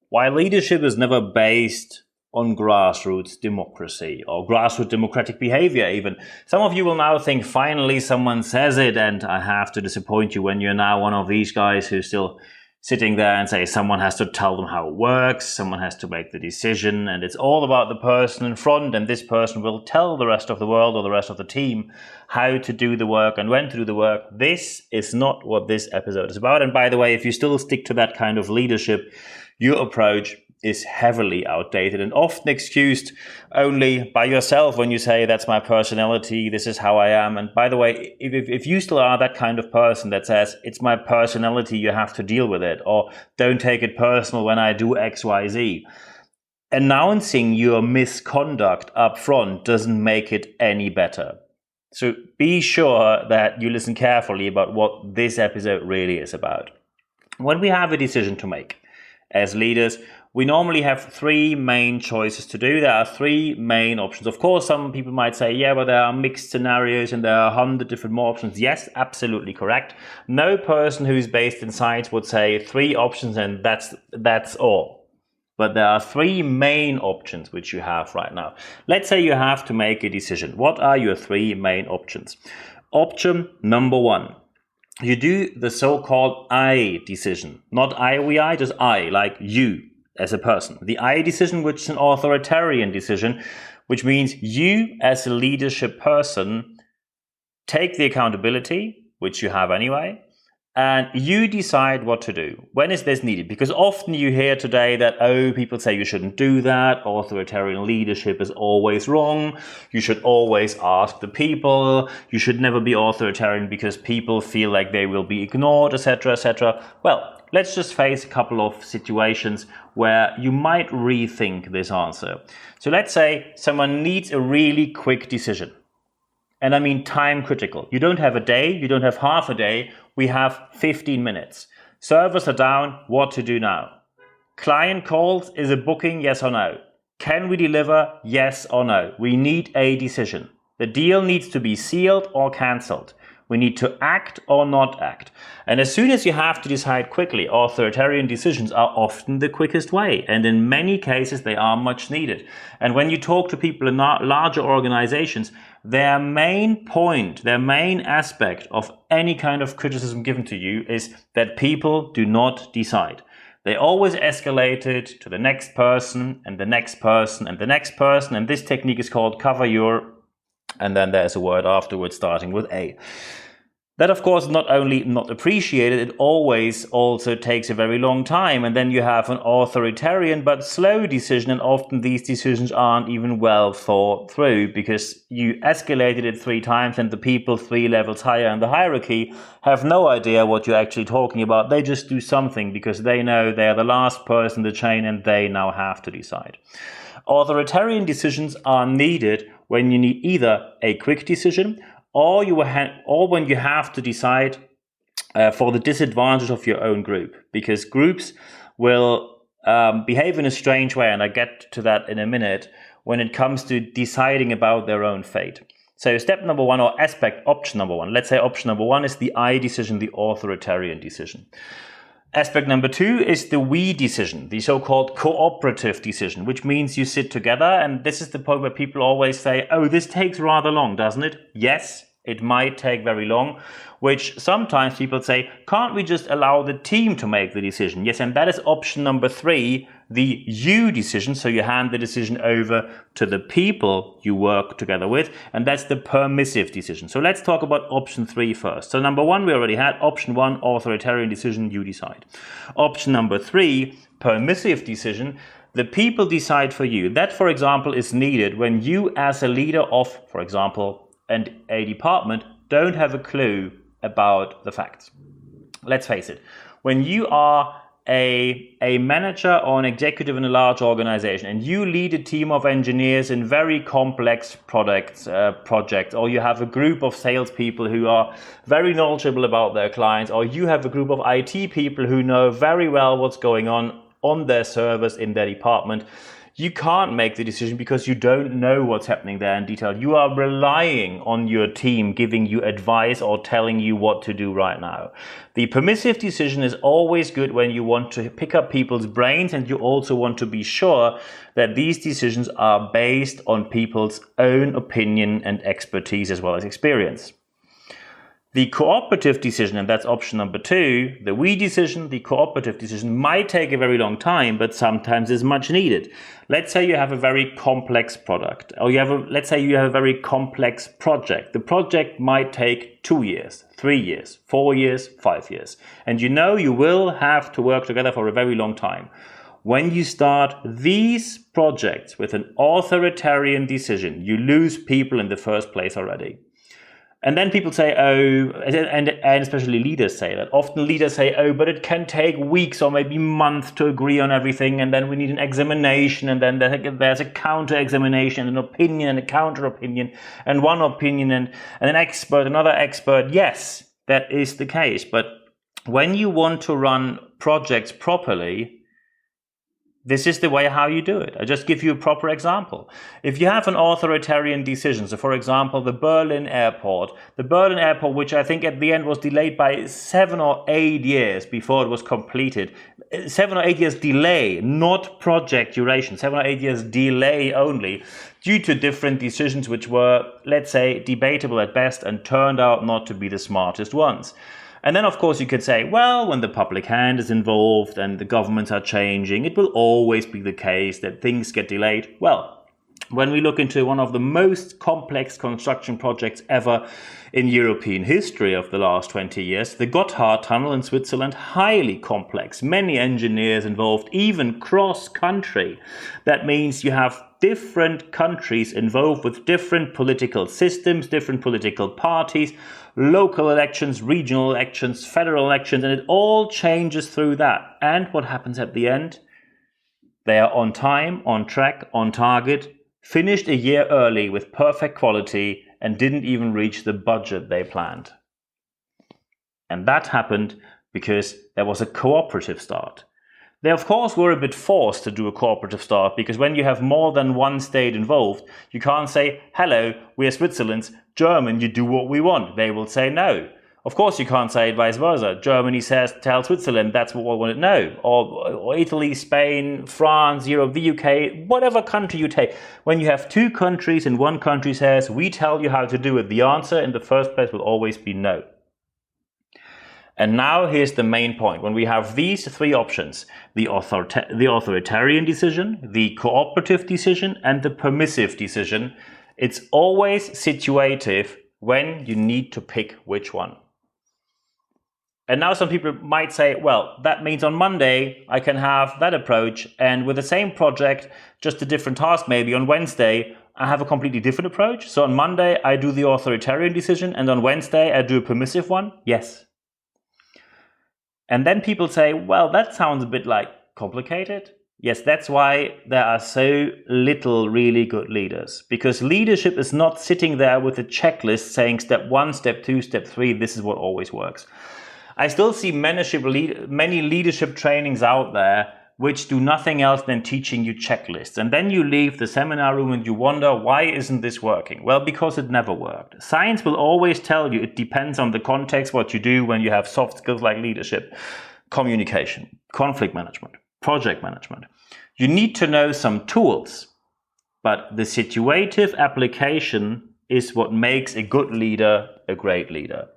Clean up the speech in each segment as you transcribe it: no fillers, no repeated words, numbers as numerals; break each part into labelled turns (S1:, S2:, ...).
S1: While leadership is never based on grassroots democracy or grassroots democratic behavior even, some of you will now think, finally someone says it, and I have to disappoint you when you're now one of these guys who's still sitting there and say someone has to tell them how it works, someone has to make the decision, and it's all about the person in front, and this person will tell the rest of the world or the rest of the team how to do the work and when to do the work. This is not what this episode is about. And by the way, if you still stick to that kind of leadership, your approach is heavily outdated and often excused only by yourself when you say, that's my personality, this is how I am. And by the way, if you still are that kind of person that says, it's my personality, you have to deal with it, or don't take it personal when I do X, Y, Z, announcing your misconduct up front doesn't make it any better. So be sure that you listen carefully about what this episode really is about. When we have a decision to make as leaders, we normally have three main choices to do. There are three main options. Of course, some people might say, yeah, but there are mixed scenarios and there are 100 different more options. Yes, absolutely correct. No person who's based in science would say three options and that's all. But there are three main options which you have right now. Let's say you have to make a decision. What are your three main options? Option number one. You do the so-called I decision. Not I, just I, like you as a person. The I decision, which is an authoritarian decision, which means you as a leadership person take the accountability, which you have anyway, and you decide what to do. When is this needed? Because often you hear today that, people say you shouldn't do that. Authoritarian leadership is always wrong. You should always ask the people. You should never be authoritarian because people feel like they will be ignored, etc., etc. Well, let's just face a couple of situations where you might rethink this answer. So let's say someone needs a really quick decision. And I mean time critical. You don't have a day, you don't have half a day, we have 15 minutes. Servers are down, what to do now? Client calls, is a booking, yes or no? Can we deliver, yes or no? We need a decision. The deal needs to be sealed or cancelled. We need to act or not act. And as soon as you have to decide quickly, authoritarian decisions are often the quickest way. And in many cases, they are much needed. And when you talk to people in larger organizations, their main point, their main aspect of any kind of criticism given to you is that people do not decide. They always escalate it to the next person and the next person and the next person. And this technique is called cover your, and then there's a word afterwards starting with A. That, of course, not only not appreciated, it always also takes a very long time. And then you have an authoritarian but slow decision, and often these decisions aren't even well thought through because you escalated it 3 times and the people 3 levels higher in the hierarchy have no idea what you're actually talking about. They just do something because they know they're the last person in the chain and they now have to decide. Authoritarian decisions are needed when you need either a quick decision or when you have to decide for the disadvantage of your own group, because groups will behave in a strange way, and I get to that in a minute, when it comes to deciding about their own fate. So step number 1, or option number 1, let's say option number 1 is the I decision, the authoritarian decision. Aspect number 2 is the we decision, the so-called cooperative decision, which means you sit together, and this is the point where people always say, this takes rather long, doesn't it? Yes, it might take very long, which sometimes people say, can't we just allow the team to make the decision? Yes, and that is option number 3, the you decision. So you hand the decision over to the people you work together with, and that's the permissive decision. So let's talk about option 3 first. So number 1, we already had. Option 1, authoritarian decision, you decide. Option number 3, permissive decision, the people decide for you. That, for example, is needed when you as a leader of, for example, a department don't have a clue about the facts. Let's face it. When you are a manager or an executive in a large organization and you lead a team of engineers in very complex projects, or you have a group of salespeople who are very knowledgeable about their clients, or you have a group of IT people who know very well what's going on their servers in their department, you can't make the decision because you don't know what's happening there in detail. You are relying on your team giving you advice or telling you what to do right now. The permissive decision is always good when you want to pick up people's brains, and you also want to be sure that these decisions are based on people's own opinion and expertise as well as experience. The cooperative decision, and that's option number 2, the we decision, the cooperative decision might take a very long time, but sometimes is much needed. Let's say you have a very complex product, or let's say you have a very complex project. The project might take 2 years, 3 years, 4 years, 5 years. And you will have to work together for a very long time. When you start these projects with an authoritarian decision, you lose people in the first place already. And then people say, and especially leaders say that. Often leaders say, but it can take weeks or maybe months to agree on everything, and then we need an examination, and then there's a counter-examination, an opinion, and a counter-opinion, and one opinion, and an expert, another expert. Yes, that is the case. But when you want to run projects properly, this is the way how you do it. I just give you a proper example. If you have an authoritarian decision, so for example, the Berlin airport, which I think at the end was delayed by 7 or 8 years before it was completed. 7 or 8 years delay, not project duration, 7 or 8 years delay only, due to different decisions which were, let's say, debatable at best and turned out not to be the smartest ones. And then, of course, you could say, well, when the public hand is involved and the governments are changing, it will always be the case that things get delayed. Well, when we look into one of the most complex construction projects ever in European history of the last 20 years, the Gotthard Tunnel in Switzerland, highly complex, many engineers involved, even cross-country. That means you have different countries involved with different political systems, different political parties, local elections, regional elections, federal elections, and it all changes through that. And what happens at the end? They are on time, on track, on target, finished a year early with perfect quality, and didn't even reach the budget they planned. And that happened because there was a cooperative start. They, of course, were a bit forced to do a cooperative start, because when you have more than one state involved, you can't say, hello, we are Switzerland, German, you do what we want. They will say no. Of course, you can't say it vice versa. Germany tell Switzerland, that's what we want to know. Or Italy, Spain, France, Europe, the UK, whatever country you take. When you have two countries and one country says, we tell you how to do it, the answer in the first place will always be no. And now here's the main point. When we have these three options, the authoritarian decision, the cooperative decision, and the permissive decision, it's always situative when you need to pick which one. And now some people might say, well, that means on Monday I can have that approach, and with the same project, just a different task maybe, on Wednesday I have a completely different approach. So on Monday I do the authoritarian decision, and on Wednesday I do a permissive one. Yes. And then people say, well, that sounds a bit like complicated. Yes, that's why there are so little really good leaders. Because leadership is not sitting there with a checklist saying step 1, step 2, step 3, this is what always works. I still see many leadership trainings out there which do nothing else than teaching you checklists. And then you leave the seminar room and you wonder, why isn't this working? Well, because it never worked. Science will always tell you it depends on the context, what you do when you have soft skills like leadership, communication, conflict management, project management. You need to know some tools, but the situative application is what makes a good leader a great leader.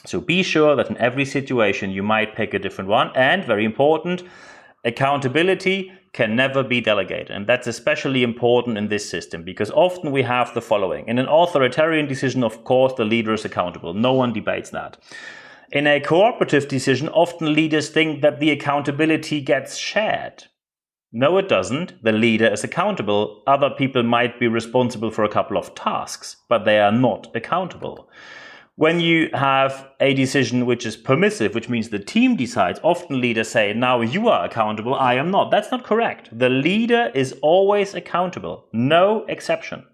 S1: So be sure that in every situation you might pick a different one, and very important, accountability can never be delegated. And that's especially important in this system, because often we have the following. In an authoritarian decision, of course, the leader is accountable. No one debates that. In a cooperative decision, often leaders think that the accountability gets shared. No, it doesn't. The leader is accountable. Other people might be responsible for a couple of tasks, but they are not accountable. When you have a decision which is permissive, which means the team decides, often leaders say, now you are accountable, I am not. That's not correct. The leader is always accountable, no exception,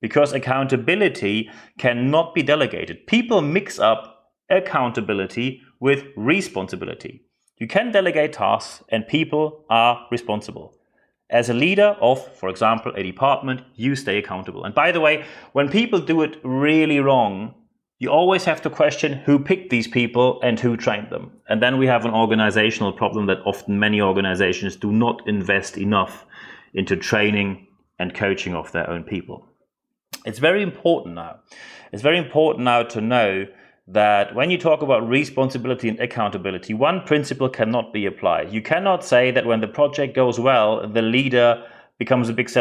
S1: because accountability cannot be delegated. People mix up accountability with responsibility. You can delegate tasks and people are responsible. As a leader of, for example, a department, you stay accountable. And by the way, when people do it really wrong, you always have to question who picked these people and who trained them. And then we have an organizational problem that often many organizations do not invest enough into training and coaching of their own people. It's very important now. It's very important now to know that when you talk about responsibility and accountability, one principle cannot be applied. You cannot say that when the project goes well, the leader becomes a big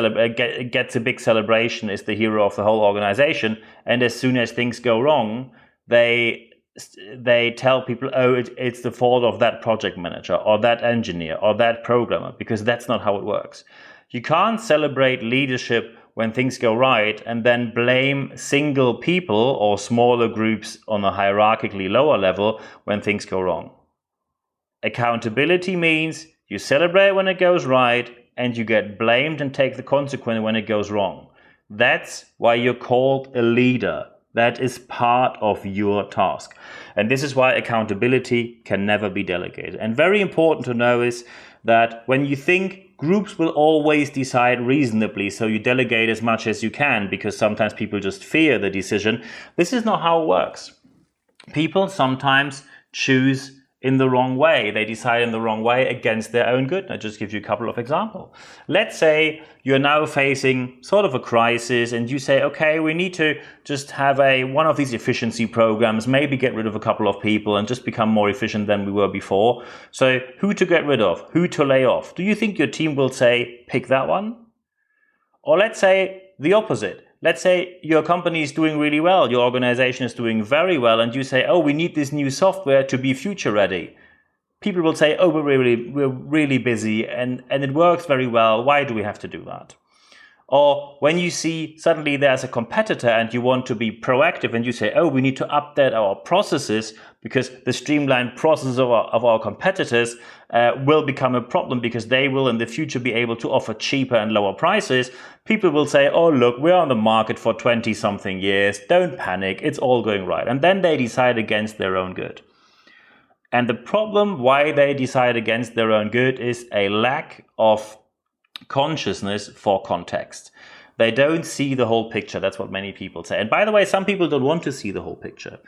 S1: gets a big celebration, is the hero of the whole organization, and as soon as things go wrong, they tell people, oh, it's the fault of that project manager or that engineer or that programmer, because that's not how it works. You can't celebrate leadership when things go right and then blame single people or smaller groups on a hierarchically lower level when things go wrong. Accountability means you celebrate when it goes right and you get blamed and take the consequence when it goes wrong. That's why you're called a leader. That is part of your task. And this is why accountability can never be delegated. And very important to know is that when you think groups will always decide reasonably, so you delegate as much as you can because sometimes people just fear the decision, this is not how it works. People sometimes choose in the wrong way. They decide in the wrong way against their own good. I'll just give you a couple of examples. Let's say you're now facing sort of a crisis and you say, okay, we need to just have one of these efficiency programs, maybe get rid of a couple of people and just become more efficient than we were before. So who to get rid of? Who to lay off? Do you think your team will say, pick that one? Or let's say the opposite. Let's say your company is doing really well, your organization is doing very well, and you say, oh, we need this new software to be future ready. People will say, oh, we're really busy and it works very well. Why do we have to do that? Or when you see suddenly there's a competitor and you want to be proactive and you say, oh, we need to update our processes because the streamlined processes of our competitors will become a problem because they will in the future be able to offer cheaper and lower prices. People will say, oh, look, we're on the market for 20-something years. Don't panic. It's all going right. And then they decide against their own good. And the problem why they decide against their own good is a lack of consciousness for context. They don't see the whole picture. That's what many people say. And by the way, some people don't want to see the whole picture.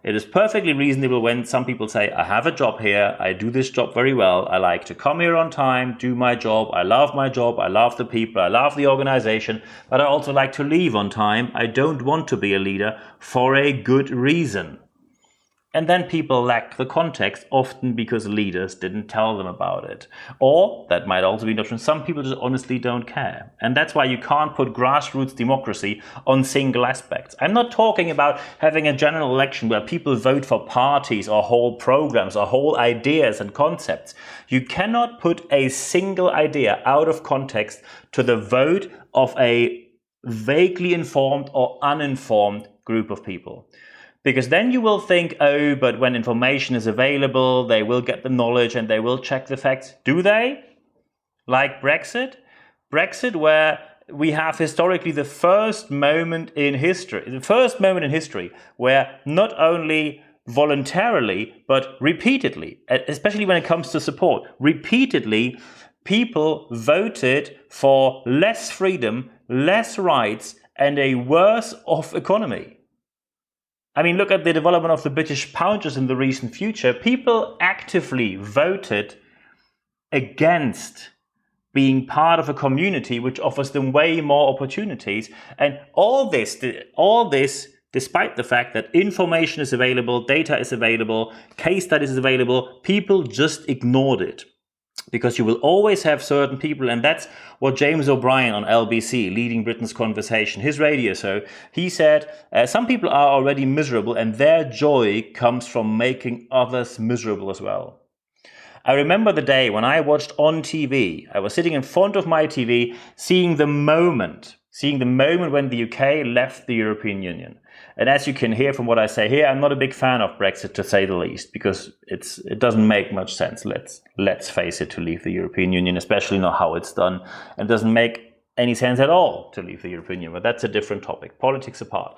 S1: It is perfectly reasonable when some people say, I have a job here, I do this job very well, I like to come here on time, do my job, I love my job, I love the people, I love the organization, but I also like to leave on time. I don't want to be a leader for a good reason. And then people lack the context, often because leaders didn't tell them about it. Or, that might also be an option, some people just honestly don't care. And that's why you can't put grassroots democracy on single aspects. I'm not talking about having a general election where people vote for parties or whole programs or whole ideas and concepts. You cannot put a single idea out of context to the vote of a vaguely informed or uninformed group of people. Because then you will think, oh, but when information is available, they will get the knowledge and they will check the facts. Do they? Like Brexit? Brexit, where we have historically the first moment in history where not only voluntarily, but repeatedly, especially when it comes to support, repeatedly, people voted for less freedom, less rights, and a worse off economy. I mean, look at the development of the British pound just in the recent future. People actively voted against being part of a community which offers them way more opportunities. And all this, despite the fact that information is available, data is available, case studies is available, people just ignored it. Because you will always have certain people, and that's what James O'Brien on LBC, Leading Britain's Conversation, his radio show, he said, some people are already miserable and their joy comes from making others miserable as well. I remember the day when I watched on TV, I was sitting in front of my TV, seeing the moment when the UK left the European Union. And as you can hear from what I say here, I'm not a big fan of Brexit, to say the least, because it doesn't make much sense. Let's face it, to leave the European Union, especially not how it's done. It doesn't make any sense at all to leave the European Union, but that's a different topic. Politics apart.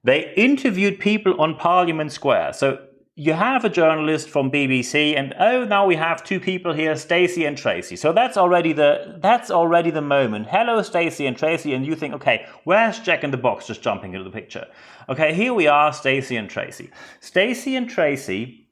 S1: They interviewed people on Parliament Square. So you have a journalist from BBC, and now we have two people here, Stacey and Tracy. So that's already the moment. Hello, Stacey and Tracy, and you think, okay, where's Jack in the Box just jumping into the picture? Okay, here we are, Stacey and Tracy. Stacey and Tracy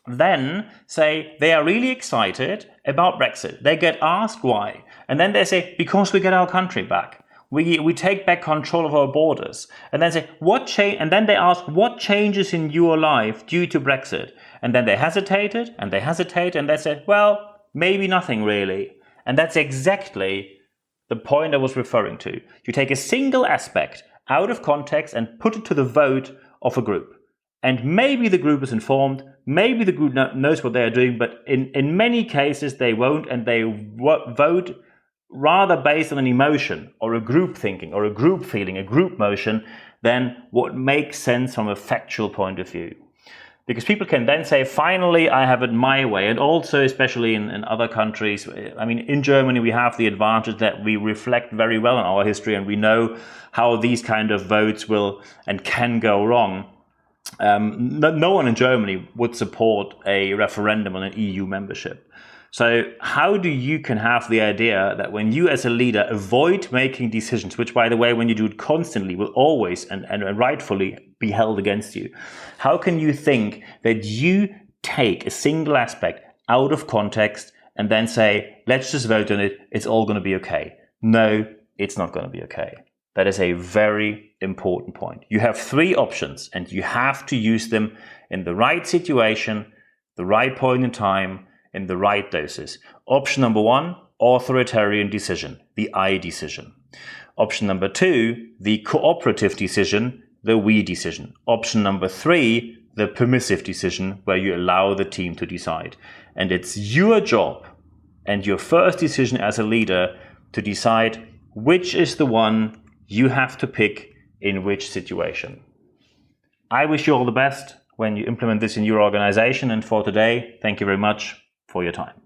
S1: then say they are really excited about Brexit. They get asked why, and then they say, because we get our country back. We take back control of our borders, and then say and then they ask what changes in your life due to Brexit, and then they hesitate, and they say, well, maybe nothing really, and that's exactly the point I was referring to. You take a single aspect out of context and put it to the vote of a group, and maybe the group is informed, maybe the group knows what they are doing, but in many cases they won't, and they vote rather based on an emotion or a group thinking or a group feeling, a group motion, than what makes sense from a factual point of view. Because people can then say, finally, I have it my way. And also, especially in other countries, I mean, in Germany, we have the advantage that we reflect very well on our history, and we know how these kind of votes will and can go wrong. No one in Germany would support a referendum on an EU membership. So how do you can have the idea that when you as a leader avoid making decisions, which, by the way, when you do it constantly, will always and rightfully be held against you, how can you think that you take a single aspect out of context and then say, let's just vote on it, it's all going to be okay? No, it's not going to be okay. That is a very important point. You have three options, and you have to use them in the right situation, the right point in time, in the right doses. Option number 1, authoritarian decision, the I decision. Option number 2, the cooperative decision, the we decision. Option number 3, the permissive decision, where you allow the team to decide. And it's your job and your first decision as a leader to decide which is the one you have to pick in which situation. I wish you all the best when you implement this in your organization. And for today, thank you very much for your time.